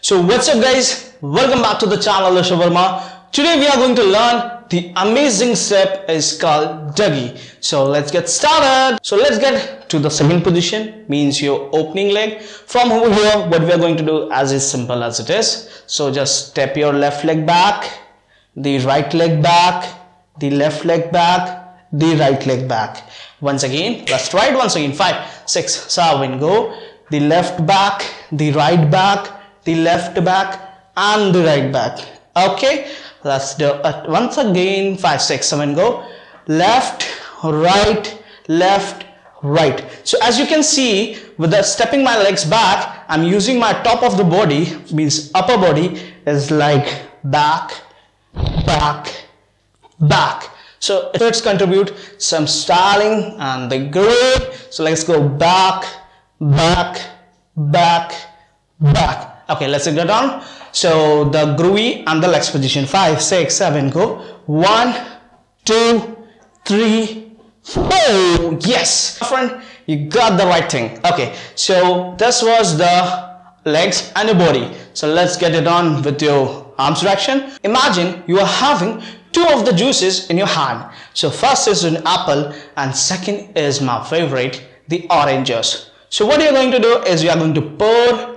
So what's up guys, welcome back to the channel Rishabh Verma. Today we are going to learn the amazing step is called dougie. So let's get started. So let's get to the second position, means your opening leg. From over here what we are going to do as is simple as it is. So just step your left leg back, the right leg back, the left leg back, the right leg back. Once again, let's try it once again. 5, 6, 7, go. The left back, the right back, the left back and the right back. Okay, let's do it once again. 5, 6, 7, go. Left, right, left, right. So as you can see, with the stepping my legs back, I'm using my top of the body, means upper body is like back, back, back. So let's contribute some styling and the groove. So let's go back, back, back, back. Okay, let's get down. So the groovy and the legs position. 5, 6, 7, go. 1, 2, 3, 4. Yes, friend, you got the right thing. Okay, so this was the legs and your body. So let's get it on with your arms direction. Imagine you are having two of the juices in your hand. So first is an apple and second is my favorite, the orange juice. So what you're going to do is you are going to pour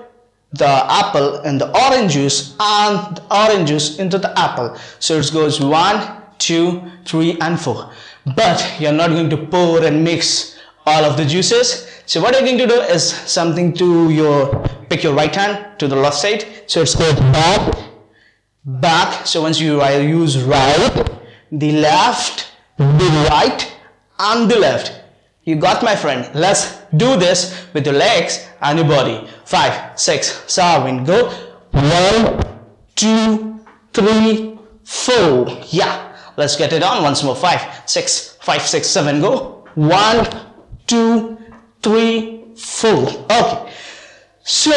the apple in the orange juice and the orange juice into the apple. So it goes 1, 2, 3 and 4. But you're not going to pour and mix all of the juices. So what you're going to do is something to your, pick your right hand to the left side. So it's goes back, back. So once you use right, the left, the right and the left. You got my friend. Let's do this with your legs and your body. 5, 6, 7, go. 1, 2, 3, 4. Yeah, let's get it on once more. 5, 6, 7, go. 1, 2, 3, 4. Okay, so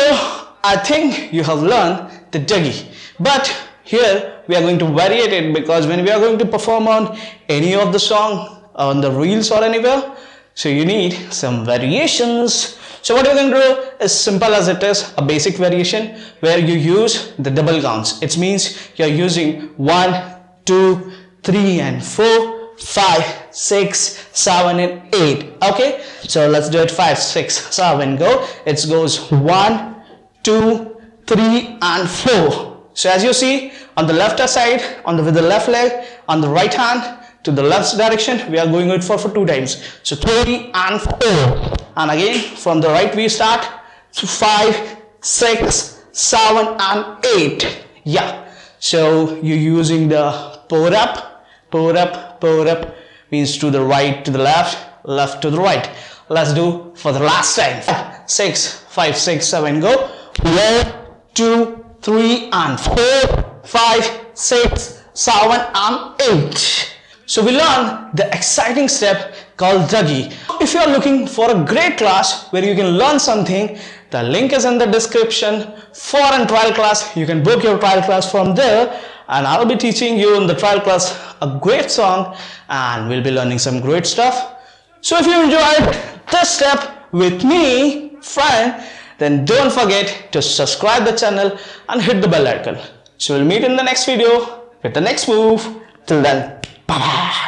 I think you have learned the dougie, but here we are going to vary it because when we are going to perform on any of the song on the reels or anywhere, so you need some variations. So what you're going to do is simple as it is, a basic variation where you use the double counts. It means you're using 1, 2, 3 and 4, 5, 6, 7 and 8. Okay, so let's do it. 5, 6, 7, go. It goes 1, 2, 3 and 4. So as you see on the left side, with the left leg, on the right hand to the left direction, we are going it for 2 times. So 3 and 4. And again from the right we start. So 5, 6, 7 and 8. Yeah. So you're using the pour up, pour up, pour up, means to the right to the left, left to the right. Let's do for the last time. 5, 6, 7, go. 1, 2, 3 and 4, 5, 6, 7 and 8. So we learn the exciting step called dougie. If you are looking for a great class where you can learn something, the link is in the description for a trial class. You can book your trial class from there and I'll be teaching you in the trial class a great song and we'll be learning some great stuff. So if you enjoyed this step with me, friend, then don't forget to subscribe the channel and hit the bell icon. So we'll meet in the next video with the next move. Till then, bye bye.